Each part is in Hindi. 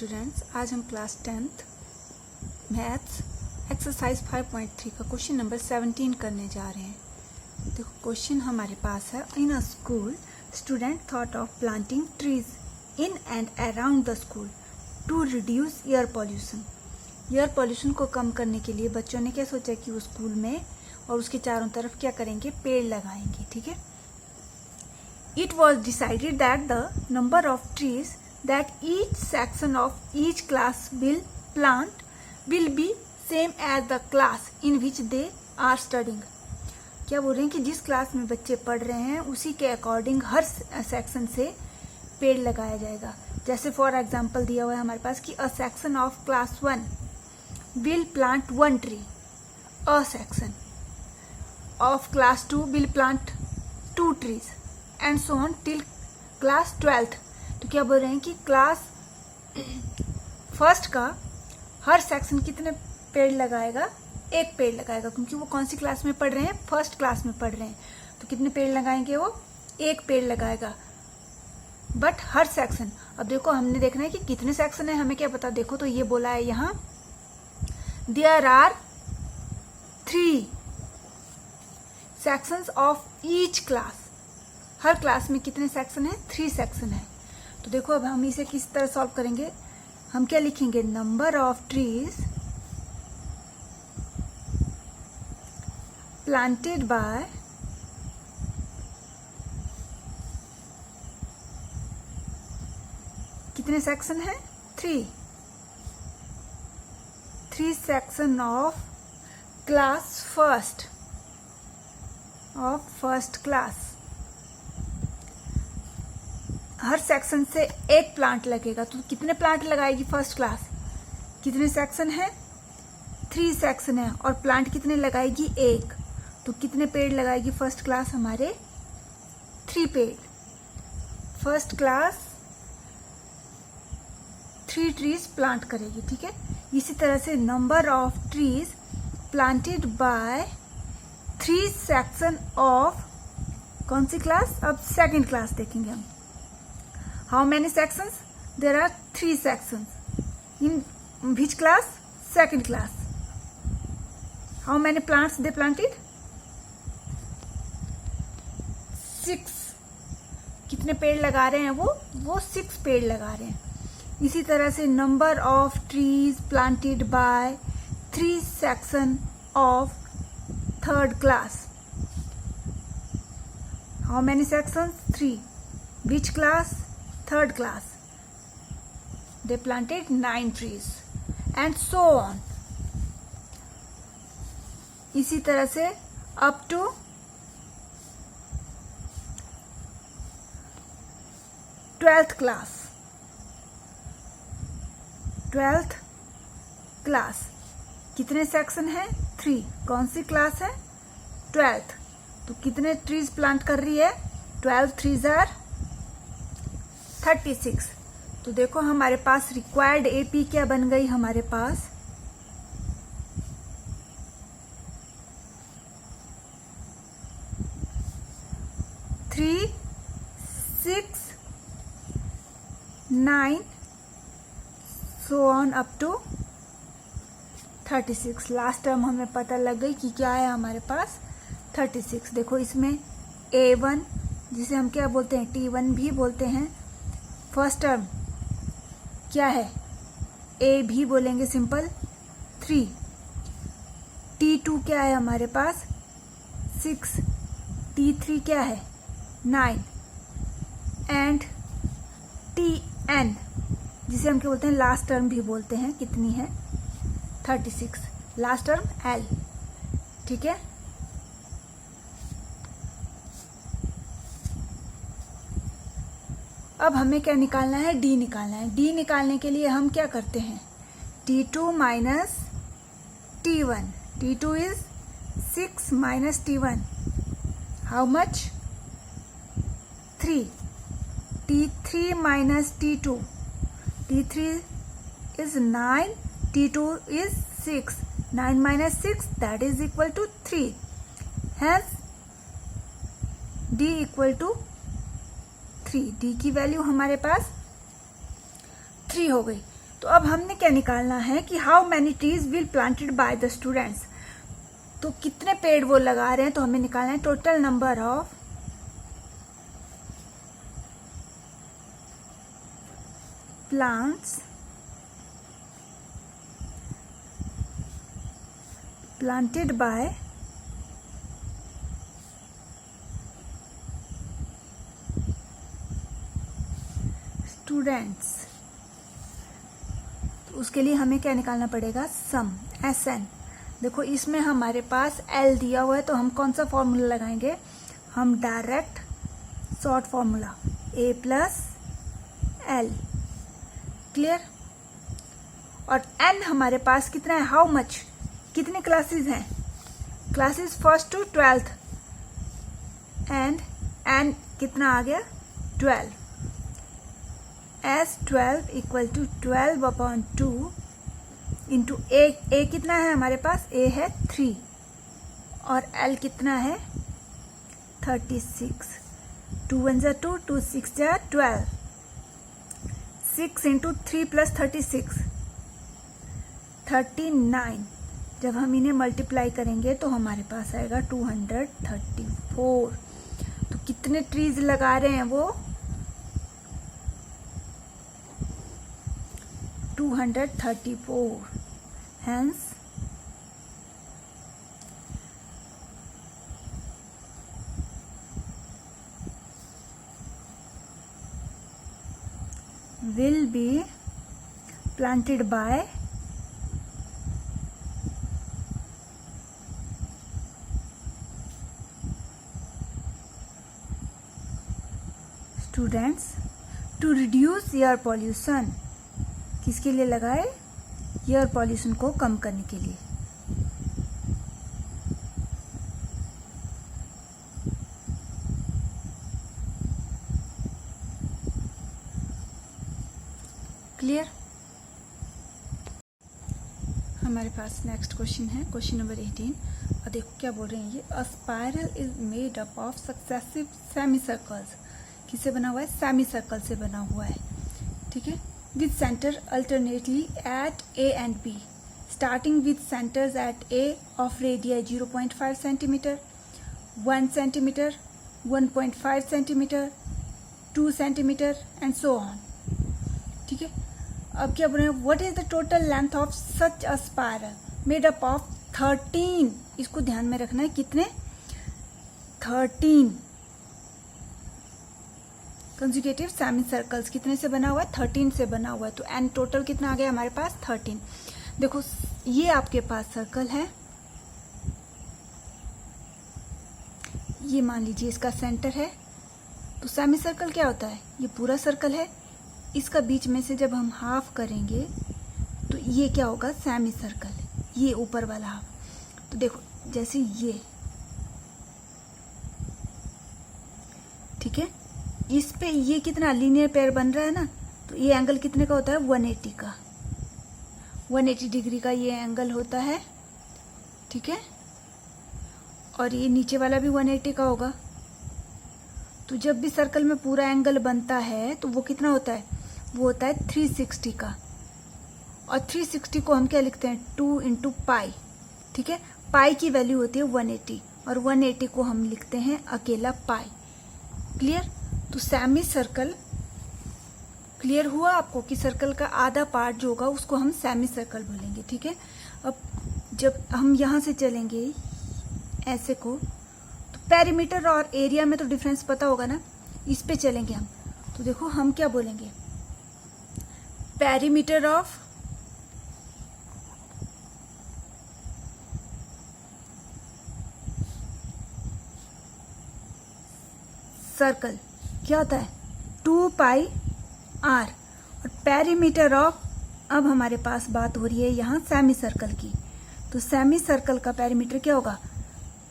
स्टूडेंट्स, आज हम क्लास 10th मैथ्स एक्सरसाइज 5.3 का क्वेश्चन नंबर 17 करने जा रहे हैं। देखो क्वेश्चन हमारे पास है, in a school student thought of planting trees in and around the school to reduce air pollution. Air pollution को कम करने के लिए बच्चों ने क्या सोचा कि वो स्कूल में और उसके चारों तरफ क्या करेंगे, पेड़ लगाएंगे। ठीक है। It was decided that the number of trees that each section of each class will plant will be same as the class in which they are studying। क्या बोल रहे हैं कि जिस क्लास में बच्चे पढ़ रहे हैं उसी के अकॉर्डिंग हर सेक्शन से पेड़ लगाया जाएगा। जैसे फॉर एग्जांपल दिया हुआ है हमारे पास कि a section of class 1 will plant 1 tree, a section of class 2 will plant 2 trees and so on till class 12th। तो क्या बोल रहे हैं कि क्लास फर्स्ट का हर सेक्शन कितने पेड़ लगाएगा, एक पेड़ लगाएगा, क्योंकि वो कौन सी क्लास में पढ़ रहे हैं, फर्स्ट क्लास में पढ़ रहे हैं। तो कितने पेड़ लगाएंगे, वो एक पेड़ लगाएगा, बट हर सेक्शन। अब देखो हमने देखना है कि कितने सेक्शन है, हमें क्या पता। देखो तो ये बोला है यहाँ there are 3 sections of each class. हर क्लास में कितने सेक्शन है, 3 सेक्शन है। तो देखो अब हम इसे किस तरह सॉल्व करेंगे। हम क्या लिखेंगे, number of trees planted by कितने सेक्शन है, 3 section of class first class. Her section से एक प्लांट लगेगा, तो कितने प्लांट लगाएगी फर्स्ट क्लास, कितने सेक्शन है, 3 सेक्शन है, और प्लांट कितने लगाएगी, एक। तो कितने पेड़ लगाएगी फर्स्ट क्लास, हमारे 3 पेड़। फर्स्ट क्लास 3 ट्रीज प्लांट करेगी। ठीक है। इसी तरह से number of trees planted by 3 section of कौन सी क्लास, अब सेकेंड क्लास देखेंगे हम। How many sections? There are 3 sections. In which class? Second class. How many plants they planted? 6. कितने पेड़ लगा रहे हैं वो 6 पेड़ लगा रहे हैं। इसी तरह से number of trees planted by 3 section of third class. How many sections? 3. Which class? Third class. They planted 9 trees and so on. इसी तरह से up to 12th class. 12th class कितने सेक्शन है, 3। कौन सी क्लास है, 12th। तो कितने ट्रीज प्लांट कर रही है, 12 3s are 36। तो देखो हमारे पास रिक्वायर्ड एपी क्या बन गई, हमारे पास 3 6 9 so on up to 36। Last term हमें पता लग गई कि क्या है हमारे पास, 36। देखो इसमें A1 जिसे हम क्या बोलते हैं, T1 भी बोलते हैं। फर्स्ट टर्म क्या है, ए भी बोलेंगे सिंपल, 3। T2 क्या है हमारे पास, 6। T3 क्या है, 9। एंड Tn जिसे हम क्या बोलते हैं, लास्ट टर्म भी बोलते हैं, कितनी है, 36। Last term L। ठीक है। अब हमें क्या निकालना है, D निकालना है। D निकालने के लिए हम क्या करते हैं, T2 minus T1। T2 is 6 minus T1, how much, 3। T3 minus T2, T3 is 9, T2 is 6, 9 minus 6 that is equal to 3। हैंस D इक्वल टू 3। डी की वैल्यू हमारे पास 3 हो गई। तो अब हमने क्या निकालना है कि how many trees will planted by the students, तो कितने पेड़ वो लगा रहे हैं, तो हमें निकालना है total number of plants planted by students. तो उसके लिए हमें क्या निकालना पड़ेगा, सम, SN। देखो इसमें हमारे पास L दिया हुआ है, तो हम कौन सा फॉर्मूला लगाएंगे, हम direct short formula A plus L, clear. और N हमारे पास कितना है, हाउ मच, कितने क्लासेस हैं, classes 1st to 12th, and N कितना आ गया 12, as 12 equal to 12/2 into A कितना है हमारे पास, A है 3 और L कितना है 36, 2 1 जा 2, 2 6 जा 12, 6 इंटू 3 प्लस 36 39। जब हम इन्हें मल्टीप्लाई करेंगे तो हमारे पास आएगा 234। तो कितने ट्रीज लगा रहे हैं वो, 234। Hence will be planted by students to reduce air pollution. किसके लिए लगाए, एयर पॉल्यूशन को कम करने के लिए। क्लियर। हमारे पास नेक्स्ट क्वेश्चन है, क्वेश्चन नंबर 18। और देखो क्या बोल रहे हैं ये, अ spiral is made up of successive semi circles. किससे बना हुआ है, सेमी सर्कल से बना हुआ है, ठीक है। With centre alternately at A and B, starting with centres at A of radius 0.5 centimetre, 1 centimetre, 1.5 centimetre, 2 centimetre and so on, ठीक है। अब क्या बोल रहे हैं, what is the total length of such a spiral made up of 13। इसको ध्यान में रखना है, कितने, 13 कंसेक्यूटिव सेमी सर्कल्स। कितने से बना हुआ है, 13 से बना हुआ है। तो एन टोटल कितना आ गया हमारे पास, 13। देखो ये आपके पास सर्कल है, ये मान लीजिए इसका सेंटर है। तो सेमी सर्कल क्या होता है, ये पूरा सर्कल है, इसका बीच में से जब हम हाफ करेंगे तो ये क्या होगा, सेमी सर्कल, ये ऊपर वाला हाफ। तो देखो जैसे ये, ठीक है, इस पे ये कितना लीनियर पेयर बन रहा है ना, तो ये एंगल कितने का होता है, 180 का, 180 डिग्री का ये एंगल होता है, ठीक है। और ये नीचे वाला भी 180 का होगा। तो जब भी सर्कल में पूरा एंगल बनता है तो वो कितना होता है, वो होता है 360 का। और 360 को हम क्या लिखते हैं, 2 इंटू पाई, ठीक है। पाई की वैल्यू होती है 180 और 180 को हम लिखते हैं अकेला पाई। क्लियर। तो सेमी सर्कल क्लियर हुआ आपको कि सर्कल का आधा पार्ट जो होगा उसको हम सेमी सर्कल बोलेंगे, ठीक है। अब जब हम यहाँ से चलेंगे ऐसे को, तो पेरीमीटर और एरिया में तो डिफरेंस पता होगा ना, इस पे चलेंगे हम। तो देखो हम क्या बोलेंगे, पेरीमीटर ऑफ सर्कल क्या होता है, 2 पाई आर। और पेरीमीटर ऑफ, अब हमारे पास बात हो रही है यहाँ सेमी सर्कल की, तो सेमी सर्कल का पेरीमीटर क्या होगा,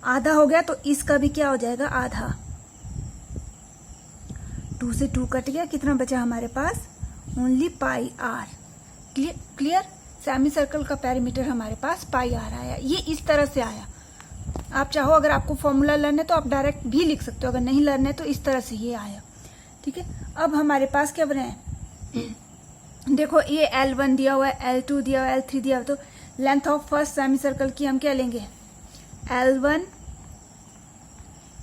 आधा हो गया, तो इसका भी क्या हो जाएगा, आधा। 2 से 2 कट गया, कितना बचा हमारे पास, only pi r. Clear. Semi circle का पेरीमीटर हमारे पास पाई आर आया। ये इस तरह से आया। आप चाहो अगर आपको फॉर्मूला लर्न है तो आप डायरेक्ट भी लिख सकते हो, अगर नहीं लर्न है तो इस तरह से ये आया, ठीक है। अब हमारे पास क्या बना है, देखो ये L1 दिया हुआ है, L2 दिया हुआ है, L3 दिया हुआ है, तो length of first semi circle की हम क्या लेंगे, L1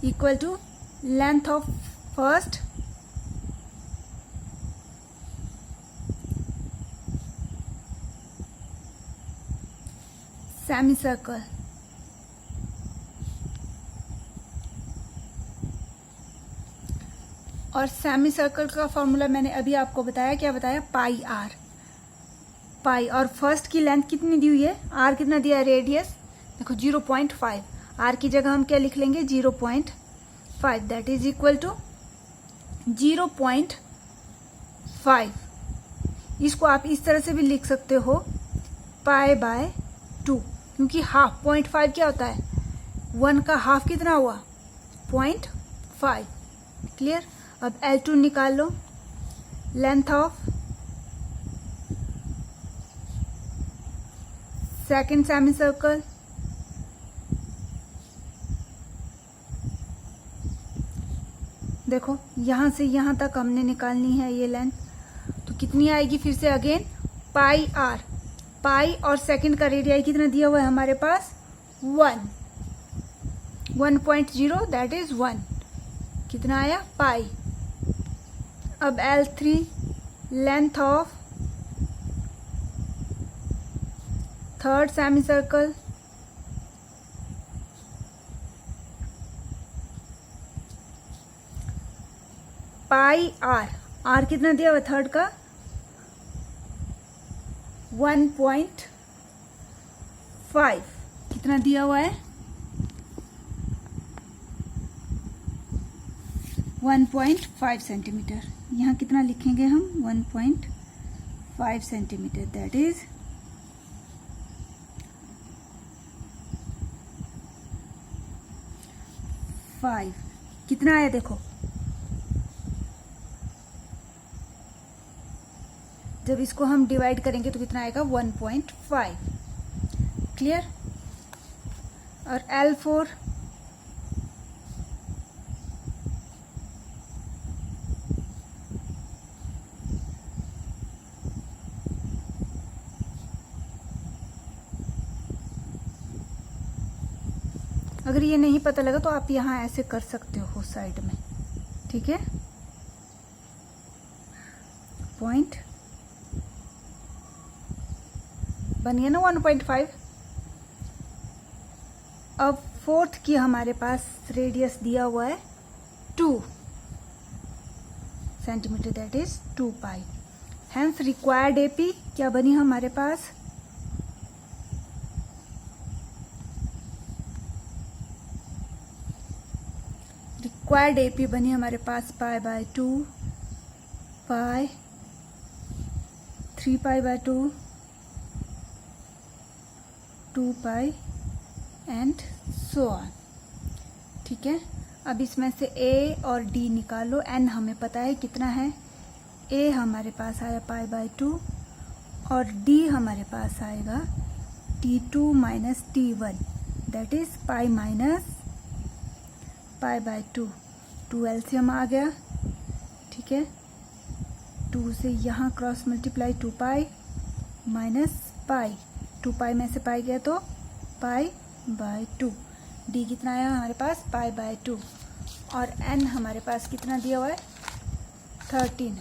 इक्वल टू length of first semi circle और सेमी सर्कल का फॉर्मूला मैंने अभी आपको बताया, क्या बताया, पाई आर, पाई। और फर्स्ट की लेंथ कितनी दी हुई है, आर कितना दिया है, रेडियस देखो 0.5, आर की जगह हम क्या लिख लेंगे 0.5, दैट इज इक्वल टू 0.5। इसको आप इस तरह से भी लिख सकते हो पाई बाय 2, क्योंकि हाफ 0.5 क्या होता है, 1 का हाफ कितना हुआ 0.5। क्लियर। अब L2 निकाल लो, length of second semi circle देखो यहां से यहां तक हमने निकालनी है ये लेंथ, तो कितनी आएगी, फिर से अगेन पाई आर, पाई और सेकंड का रेडियाई कितना दिया हुआ है हमारे पास 1.0, दैट इज 1, कितना आया पाई। अब L3 length of third semi circle pi r, r कितना दिया हुआ थर्ड का 1.5, कितना दिया हुआ है 1.5 सेंटीमीटर। यहाँ कितना लिखेंगे हम 1.5 सेंटीमीटर, दैट इज 5। कितना आया देखो, जब इसको हम डिवाइड करेंगे तो कितना आएगा 1.5। क्लियर। और L4 अगर ये नहीं पता लगा तो आप यहाँ ऐसे कर सकते हो साइड में, ठीक है, पॉइंट बन गया ना 1.5। अब फोर्थ की हमारे पास रेडियस दिया हुआ है 2 centimetre, that is 2 pi. Hence required AP क्या बनी हमारे पास, रिक्वायर्ड एपी बनी हमारे पास pi by 2, pi 3 pi by 2, 2 pi and so on. ठीक है। अब इसमें से A और D निकालो। N हमें पता है कितना है, A हमारे पास आया पाई बाय 2 और D हमारे पास आएगा T2 minus T1, that is pi minus pi by 2। 2 LCM आ गया, ठीक है। 2 से यहाँ cross multiply 2 pi minus pi, 2 pi में से पाई गया तो पाई बाय 2। डी कितना आया हमारे पास पाई बाय 2 और एन हमारे पास कितना दिया हुआ है 13।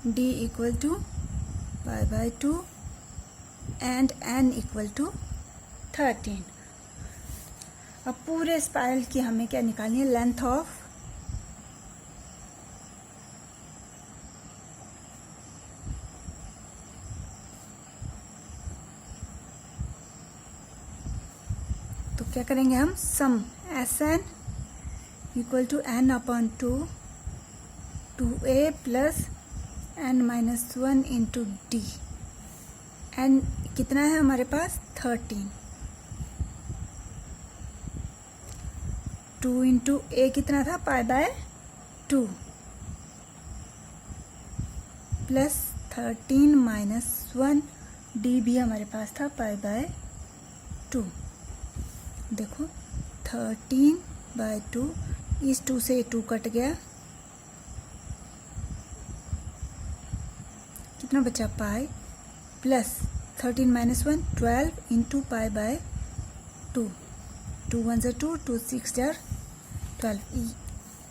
D equal to pi by 2 and N equal to 13। अब पूरे स्पाइरल की हमें क्या निकालनी है, लेंथ ऑफ तो क्या करेंगे हम, sum S n equal to n upon 2 2a plus n minus 1 into d. N कितना है हमारे पास 13, 2 इंटू ए कितना था पाई बाय 2 प्लस 13 माइनस 1 डी भी हमारे पास था पाई बाय 2। देखो 13 बाय 2, इस 2 से 2 कट गया, कितना बचा pi plus 13 minus 1 12 into pi by 2 2 1 ज़ा 2 2 6 ज़ा 12।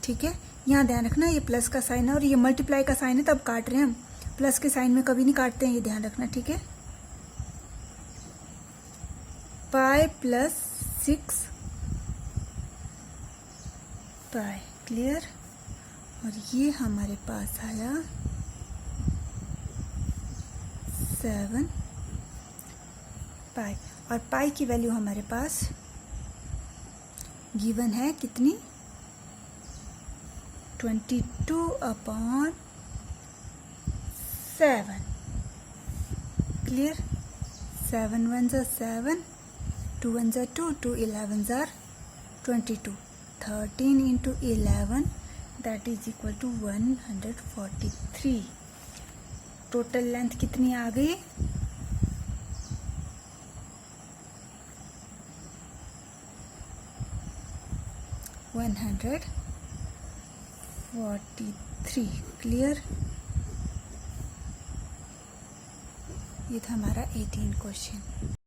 ठीक है, यहाँ ध्यान रखना ये प्लस का साइन है और ये मल्टीप्लाई का साइन है, तब काट रहे हैं हम, प्लस के साइन में कभी नहीं काटते हैं, ये ध्यान रखना। ठीक है, पाई प्लस 6 पाई, क्लियर। और ये हमारे पास आया 7 पाई, और पाई की वैल्यू हमारे पास गिवन है कितनी 22/7, क्लियर। 7 1 ज़ा 7 2 1 ज़ा 2 2 11 ज़ा 22 13 into 11 that is equal to 143। Total length कितनी आ गई 143, क्लियर। ये था हमारा 18 क्वेश्चन।